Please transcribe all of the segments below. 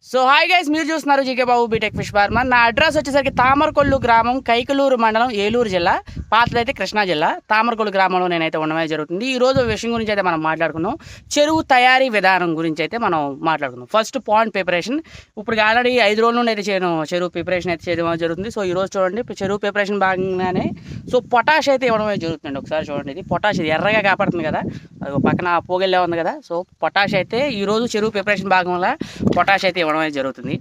So hi guys, మీరు చూస్తున్నారు GK బాబు BTech fish farmer. నా అడ్రస్ వచ్చేసరికి తామరకొల్లు గ్రామం, కైకలూరు మండలం, ఏలూరు జిల్లా. పాతదైతే కృష్ణా జిల్లా. తామరకొల్లు గ్రామంలో నేనైతే ఉండమే జరుగుతుంది. ఈ రోజు విషయం గురించి అయితే మనం మాట్లాడుకుందాం. చెరువు తయారీ విధానం గురించి అయితే మనం మాట్లాడుకుందాం. First pond preparation. ఇప్పుడు ఆల్రెడీ 5 రోజుల నుండి అయితే చెరువు ప్రిపరేషన్ అయితే చేయడం జరుగుతుంది. సో ఈ రోజు చూడండి, చెరువు ప్రిపరేషన్ భాగంగానే సో పొటాష్ అయితే ఇవ్వడం జరుగుతుంది. ఒకసారి చూడండి, ఇది పొటాష్, ఇది ఎర్రగా కాపాడుతుంది కదా, అది పక్కన పోగెళ్ళే ఉంది కదా. సో పొటాష్ అయితే ఈరోజు చెరువు ప్రిపరేషన్ భాగంలో పొటాష్ అయితే ఇవ్వడం జరుగుతుంది.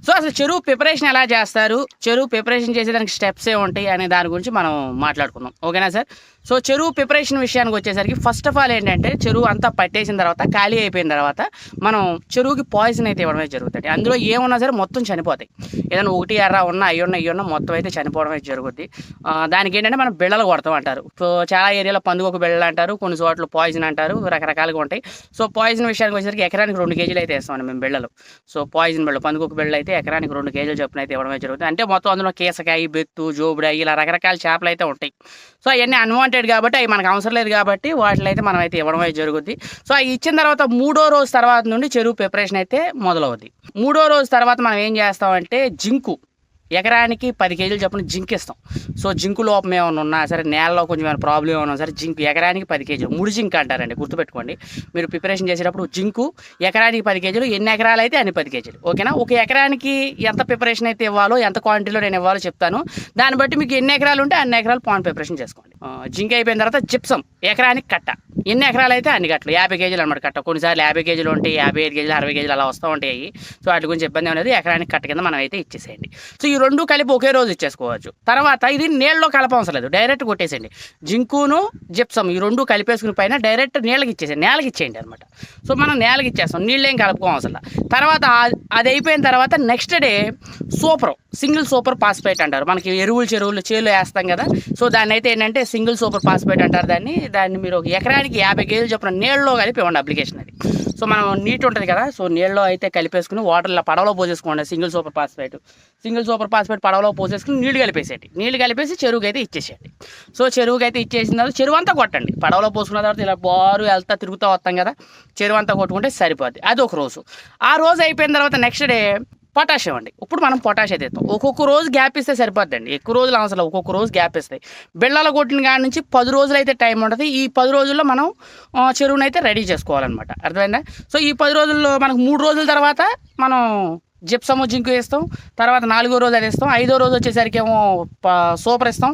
సో అసలు చెరువు ప్రిపరేషన్ ఎలా చేస్తారు, చెరువు ప్రిపరేషన్ చేసేదానికి స్టెప్స్ ఏ ఉంటాయి అనే దాని గురించి మనం మాట్లాడుకుందాం. ఓకేనా సార్? సో చెరువు ప్రిపరేషన్ విషయానికి వచ్చేసరికి ఫస్ట్ ఆఫ్ ఆల్ ఏంటంటే, చెరువు అంతా పట్టేసిన తర్వాత, ఖాళీ అయిపోయిన తర్వాత మనం చెరువుకి పాయిజన్ అయితే ఇవ్వడమే జరుగుతుంది. అందులో ఏమున్నా సరే మొత్తం చనిపోతాయి. ఏదైనా ఒకటి ఎర్ర ఉన్నా అయ్యున్నా మొత్తం అయితే చనిపోవడం అయితే జరుగుద్ది. దానికి ఏంటంటే మనం బిళ్ళలు కొడతాం అంటారు. సో చాలా ఏరియాలో పందుకొక బిళ్ళలు అంటారు, కొన్ని చోట్ల పాయిజన్ అంటారు, రకరకాలుగా ఉంటాయి. సో పాయిజన్ విషయానికి వచ్చేసరికి ఎకరానికి 2 కేజీలు అయితే వేస్తామండి మేము బిళ్ళలు. సో పాయిజన్ బిళ్ళలు, పందుకొక బిళ్ళలు అయితే ఎకరానికి 2 కేజీలు చొప్పున అయితే ఇవ్వడమే జరుగుతుంది. అంటే మొత్తం అందులో కేసకాయ, బెత్తు, జోబుడాయి, ఇలా రకరకాల చేపలు అయితే ఉంటాయి. సో అవన్నీ అన్వాంటెడ్ కాబట్టి, అవి మనకు అవసరం లేదు కాబట్టి వాటిలో అయితే మనం అయితే ఇవ్వడం అయితే జరుగుద్ది. సో అవి ఇచ్చిన తర్వాత 3వ రోజు తర్వాత నుండి చెరువు ప్రిపరేషన్ అయితే మొదలవుద్ది. 3వ రోజు తర్వాత మనం ఏం చేస్తామంటే, జింకు ఎకరానికి 10 కేజీలు చొప్పున జింక్ ఇస్తాం. సో జింకు లోపం ఏమైనా ఉన్నా సరే, నేలలో కొంచెం ఏమైనా ప్రాబ్లం ఏమైనా సరే, జింక్ ఎకరానికి 10 కేజీలు, ముడి జింక్ అంటారండి, గుర్తుపెట్టుకోండి. మీరు ప్రిపరేషన్ చేసేటప్పుడు జింకు ఎకరానికి 10 కేజీలు, ఎన్ని ఎకరాలు అయితే అన్ని 10 కేజీలు. ఓకేనా? ఒక ఎకరానికి ఎంత ప్రిపరేషన్ అయితే ఇవ్వాలో, ఎంత క్వాంటిటీలో నేను ఇవ్వాలో చెప్తాను. దాన్ని బట్టి మీకు ఎన్ని ఎకరాలు ఉంటే అన్ని ఎకరాలు పాండ్ ప్రిపరేషన్ చేసుకోండి. జింక్ అయిపోయిన తర్వాత జిప్సం ఎకరానికి కట్ట, ఎన్ని ఎకరాలు అయితే అన్ని కట్టలు, 50 కేజీలు అనమాట కట్ట. కొన్నిసార్లు 50 కేజీలు ఉంటాయి, 55 కేజీలు, 60 కేజీలు అలా వస్తూ ఉంటాయి. సో వాటి గురించి ఇబ్బంది అనేది, ఎకరానికి కట్ట కింద మనం అయితే ఇచ్చేసేయండి. సో ఈ 2 కలిపి ఒకే రోజు ఇచ్చేసుకోవచ్చు. తర్వాత ఇది నీళ్ళలో కలపవసరం లేదు, డైరెక్ట్ కొట్టేసేయండి. జింకును జిప్సం ఈ 2 కలిపేసుకుని పైన డైరెక్ట్ నీళ్ళకి ఇచ్చేసేయండి, నేలకి ఇచ్చేయండి అనమాట. సో మనం నేలకి ఇచ్చేస్తాం, నీళ్ళు ఏం కలుపుకోవడం అవసరం. తర్వాత అది అయిపోయిన తర్వాత next day single super phosphate అంటారు. మనకి చెరువులు చేలు వేస్తాం కదా. సో దాన్ని అయితే ఏంటంటే సింగిల్ సూపర్ ఫాస్ఫేట్ అంటారు. దాన్ని మీరు ఒక ఎకరానికి 50 కేజీలు చొప్పున నీళ్ళలో కలిపి ఇవ్వండి అప్లికేషన్. అది సో మనం నీట్ ఉంటుంది కదా, సో నీళ్ళలో అయితే కలిపేసుకుని వాటర్లో పడవలో పోసేసుకోండి. సింగిల్ సూపర్ ఫాస్ఫేట్ పడవలో పోసేసుకుని నీళ్ళు కలిపేసేయండి. నీళ్ళు కలిపేసి చెరువుకి అయితే ఇచ్చేసేయండి. సో చెరువుకి అయితే ఇచ్చేసిన తర్వాత చెరువు అంతా కొట్టండి. పడవలో పోసుకున్న తర్వాత ఇలా బారు వెళ్తా తిరుగుతూ వస్తాం కదా, చెరువు అంతా కొట్టుకుంటే సరిపోద్ది. అది ఒక రోజు. ఆ రోజు అయిపోయిన తర్వాత నెక్స్ట్ డే పొటాష్ ఇవ్వండి. ఇప్పుడు మనం పొటాష్ అయితే ఇస్తాం. ఒక్కొక్క రోజు గ్యాప్ ఇస్తే సరిపోద్దండి, ఎక్కువ రోజులు అవసరం. ఒక్కొక్క రోజు గ్యాప్ ఇస్తాయి. బిళ్ళలు కొట్టిన కాడి నుంచి 10 రోజులు అయితే టైం ఉంటుంది. ఈ 10 రోజుల్లో మనం చెరువుని అయితే రెడీ చేసుకోవాలన్నమాట. అర్థమైందా? సో ఈ 10 రోజుల్లో మనకు 3 రోజుల తర్వాత మనం జిప్సము జింకు వేస్తాం. తర్వాత 4వ రోజు అది ఇస్తాం. 5వ రోజు వచ్చేసరికి ఏమో సూపర్ ఇస్తాం.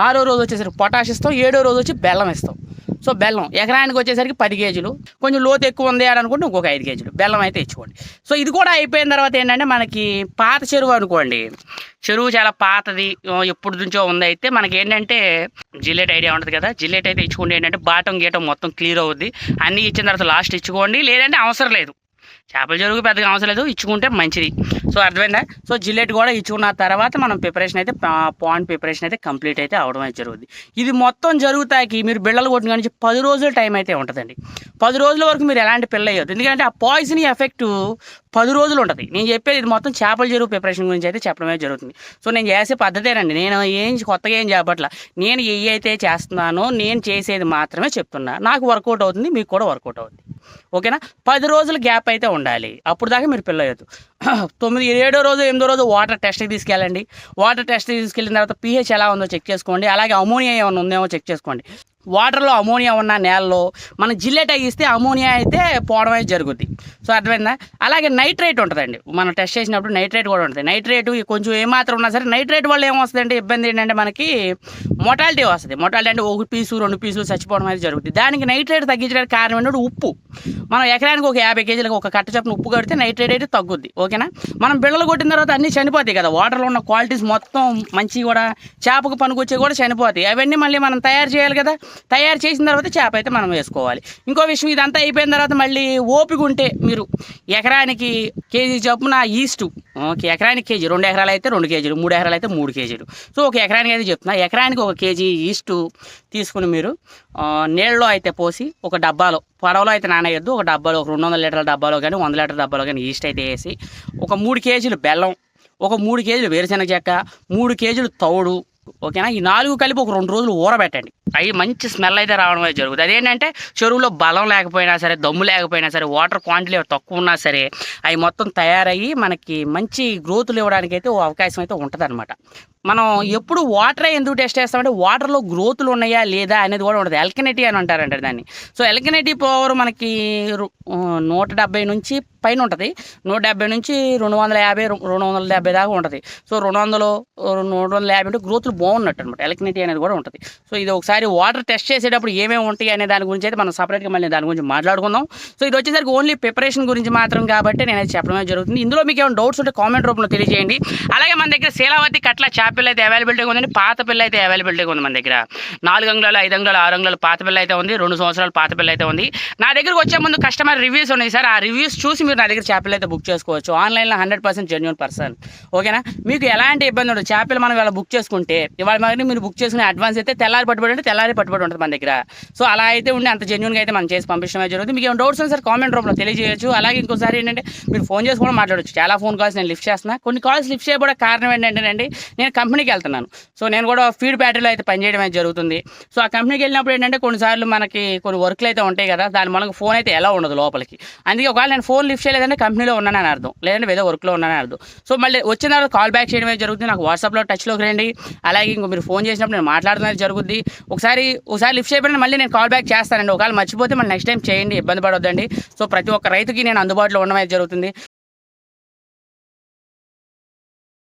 6వ రోజు వచ్చేసరికి పొటాష్ ఇస్తాం. 7వ రోజు వచ్చి బెల్లం ఇస్తాం. సో బెల్లం ఎకరానికి వచ్చేసరికి 10 కేజీలు, కొంచెం లోతు ఎక్కువ ఉంది అని అనుకుంటే ఇంకొక 5 కేజీలు బెల్లం అయితే ఇచ్చుకోండి. సో ఇది కూడా అయిపోయిన తర్వాత ఏంటంటే, మనకి పాత చెరువు అనుకోండి, చెరువు చాలా పాతది, ఎప్పుడు నుంచో ఉంది, అయితే మనకి ఏంటంటే జిల్లెట్ ఐడియా ఉంటుంది కదా, జిల్లెట్ అయితే ఇచ్చుకోండి. ఏంటంటే బాటం గీయటం మొత్తం క్లియర్ అవుద్ది. అన్నీ ఇచ్చిన తర్వాత లాస్ట్ ఇచ్చుకోండి, లేదంటే అవసరం లేదు. చేపల చెరువుకి పెద్దగా అవసరం లేదు, ఇచ్చుకుంటే మంచిది. సో అర్థమైందా? సో జిల్లెట్ కూడా ఇచ్చుకున్న తర్వాత మనం ప్రిపరేషన్ అయితే పాండ్ ప్రిపరేషన్ అయితే కంప్లీట్ అయితే అవడం అయితే జరుగుతుంది. ఇది మొత్తం జరుగుతాకి మీరు బిళ్ళలు కొట్టిన కానీ 10 రోజుల టైం అయితే ఉంటుందండి. 10 రోజుల వరకు మీరు ఎలాంటి పిల్ల అయ్యొద్దు, ఎందుకంటే ఆ పాయిజన్ ఎఫెక్ట్ 10 రోజులు ఉంటుంది. నేను చెప్పేది ఇది మొత్తం చేపల చెరువు ప్రిపరేషన్ గురించి అయితే చెప్పడమే జరుగుతుంది. సో నేను చేసే పద్ధతేనండి, నేను కొత్తగా ఏం చెప్పట్లా. నేను ఏ అయితే చేస్తున్నానో నేను చేసేది మాత్రమే చెప్తున్నా. నాకు వర్కౌట్ అవుతుంది, మీకు కూడా వర్కౌట్ అవుతుంది. ఓకేనా? 10 రోజుల గ్యాప్ అయితే ఉండాలి. అప్పుడు దాకా మీరు పిల్లయ్యొద్దు. 7వ రోజు 8వ రోజు వాటర్ టెస్ట్కి తీసుకెళ్ళండి. వాటర్ టెస్ట్కి తీసుకెళ్ళిన తర్వాత pH ఎలా ఉందో చెక్ చేసుకోండి. అలాగే అమోనియా ఏమైనా ఉందేమో చెక్ చేసుకోండి. వాటర్లో అమోనియా ఉన్న నేలలో మనం జిల్లెట్ ఇస్తే అమోనియా అయితే పోవడం అయితే జరుగుద్ది. సో అర్థమైందా? అలాగే నైట్రేట్ ఉంటుందండి, మనం టెస్ట్ చేసినప్పుడు నైట్రేట్ కూడా ఉంటుంది. నైట్రేట్ కొంచెం ఏమాత్రం ఉన్నా సరే, నైట్రేట్ వల్ల ఏమొస్తుందంటే ఇబ్బంది ఏంటంటే, మనకి మొటాలిటీ వస్తుంది. మొటాలిటీ అంటే 1 పీసు 2 పీసులు చచ్చిపోవడం అయితే జరుగుతుంది. దానికి నైట్రేట్ తగ్గించడానికి కారణం ఏంటంటే ఉప్పు. మనం ఎకరానికి ఒక 50 కేజీలకు ఒక కట్ట చొప్పున ఉప్పు కడితే నైట్రేట్ అయితే తగ్గుద్ది. ఓకేనా? మనం బిళ్ళలు కొట్టిన తర్వాత అన్నీ చనిపోతాయి కదా, వాటర్లో ఉన్న క్వాలిటీస్ మొత్తం మంచి కూడా చేపకు పనికొచ్చే కూడా చనిపోతాయి. అవన్నీ మళ్ళీ మనం తయారు చేయాలి కదా. తయారు చేసిన తర్వాత చేప అయితే మనం వేసుకోవాలి. ఇంకో విషయం, ఇదంతా అయిపోయిన తర్వాత మళ్ళీ ఓపిక ఉంటే మీరు ఎకరానికి కేజీ చొప్పున ఈస్టు, ఎకరానికి కేజీ, 2 ఎకరాలు అయితే 2 కేజీలు, 3 ఎకరాలు అయితే 3 కేజీలు. సో ఒక ఎకరానికి అయితే చెప్తున్నా, ఎకరానికి 1 కేజీ ఈస్టు తీసుకుని మీరు నీళ్ళలో అయితే పోసి ఒక డబ్బాలో, పడవలో అయితే నానేయద్దు, ఒక డబ్బాలో, ఒక 200 లీటర్ల డబ్బాలో కానీ 100 లీటర్ల డబ్బాలో కానీ ఈస్ట్ అయితే వేసి, ఒక 3 కేజీలు బెల్లం, ఒక 3 కేజీలు వేరుశెనగ చెక్క, 3 కేజీలు తౌడు, ఓకేనా. ఈ 4 కలిపి ఒక 2 రోజులు ఊరబెట్టండి. అవి మంచి స్మెల్ అయితే రావడం అయితే జరుగుతుంది. అదేంటంటే చెరువులో బలం లేకపోయినా సరే, దమ్ము లేకపోయినా సరే, వాటర్ క్వాంటిటీ తక్కువ ఉన్నా సరే అవి మొత్తం తయారయ్యి మనకి మంచి గ్రోత్లు ఇవ్వడానికి అయితే అవకాశం అయితే ఉంటుంది. మనం ఎప్పుడు వాటరే ఎందుకు టెస్ట్ చేస్తామంటే వాటర్లో గ్రోత్లు ఉన్నాయా లేదా అనేది కూడా ఉంటుంది. ఎల్కనిటీ అని అంటారంట దాన్ని. సో ఎల్కనిటీ పవర్ మనకి 170 నుంచి పైన ఉంటుంది. 170 నుంచి 250, 270 దాకా ఉంటుంది. సో 200, 150 అంటే గ్రోత్లు బాగున్నట్టు అనమాట. ఎల్కనిటీ అనేది కూడా ఉంటుంది. సో ఇది ఒకసారి వాటర్ టెస్ట్ చేసేటప్పుడు ఏమేమి ఉంటాయి అనే దాని గురించి అయితే మనం సపరేట్గా మళ్ళీ దాని గురించి మాట్లాడుకుందాం. సో ఇది వచ్చేసరికి ఓన్లీ ప్రిపరేషన్ గురించి మాత్రం కాబట్టి నేనైతే చెప్పడమే జరుగుతుంది. ఇందులో మీకు ఏమైనా డౌట్స్ ఉంటే కామెంట్ రూపంలో తెలియజేయండి. అలాగే మన దగ్గర శీలావతి కట్ల చేపలు అయితే అవైలబిలిటీగా ఉందండి. పాత పిల్ల అయితే అవైలబిలిటీగా ఉంది మన దగ్గర. 4 అంగుళాలు, 5 అంగుళాలు, 6 అంగుళాలు పాత పిల్ల అయితే ఉంది. 2 సంవత్సరాలు పాత పిల్ల అయితే ఉంది. నా దగ్గరకు వచ్చే ముందు కస్టమర్ రివ్యూస్ ఉన్నాయి సార్. ఆ రివ్యూస్ చూసి మీరు నా దగ్గర చేపలు అయితే బుక్ చేసుకోవచ్చు. ఆన్లైన్లో 100% జెన్యూన్ పర్సన్. ఓకేనా. మీకు ఎలాంటి ఇబ్బంది ఉండదు. చేపలు మనం ఇలా బుక్ చేసుకుంటే ఇవాళ మరి మీరు బుక్ చేసుకునే అడ్వాన్స్ అయితే తెల్లారి పట్టుబడి అంటే తెల్లారి పట్టుబడి ఉంటుంది మన దగ్గర. సో అలా అయితే ఉండి అంత జెన్యూన్గా అయితే మనం చేసి పంపించడమే జరుగుతుంది. మీకు ఏమైనా డౌట్స్ ఉంది సార్ కామెంట్ రూపంలో తెలియజేయచ్చు. అలాగే ఇంకోసారి ఏంటంటే మీరు ఫోన్ చేసి కూడా మాట్లాడవచ్చు. చాలా ఫోన్ కాల్స్ నేను లిఫ్ట్ చేస్తున్నా. కొన్ని కాల్స్ లిఫ్ట్ చేయబోయే కారణం ఏంటంటే నేను కంపెనీకి వెళ్తున్నాను. సో నేను కూడా ఫీడ్ బ్యాటరీలో అయితే పనిచేయడం అయితే జరుగుతుంది. సో ఆ కంపెనీకి వెళ్ళినప్పుడు ఏంటంటే కొన్నిసార్లు మనకి కొన్ని వర్క్లు అయితే ఉంటాయి కదా, దాని మనకు ఫోన్ అయితే ఎలా ఉండదు లోపలికి. అందుకే ఒకవేళ నేను ఫోన్ లిఫ్ట్ చేయలేదంటే కంపెనీలో ఉన్నానని అర్థం, లేదంటే వేరే వర్క్లో ఉన్నానని అర్థం. సో మళ్ళీ వచ్చిన తర్వాత కాల్ బ్యాక్ చేయడమే జరుగుతుంది. నాకు వాట్సాప్లో టచ్లోకి రండి. అలాగే ఇంకో మీరు ఫోన్ చేసినప్పుడు నేను మాట్లాడుతున్నది జరుగుద్ది. ఒకసారి లిఫ్ట్ చేయబడిన మళ్ళీ నేను కాల్ బ్యాక్ చేస్తానండి. ఒకవేళ మర్చిపోతే మళ్ళీ నెక్స్ట్ టైం చేయండి, ఇబ్బంది పడొద్దండి. సో ప్రతి ఒక్క రైతుకి నేను అందుబాటులో ఉండడం అయితే జరుగుతుంది.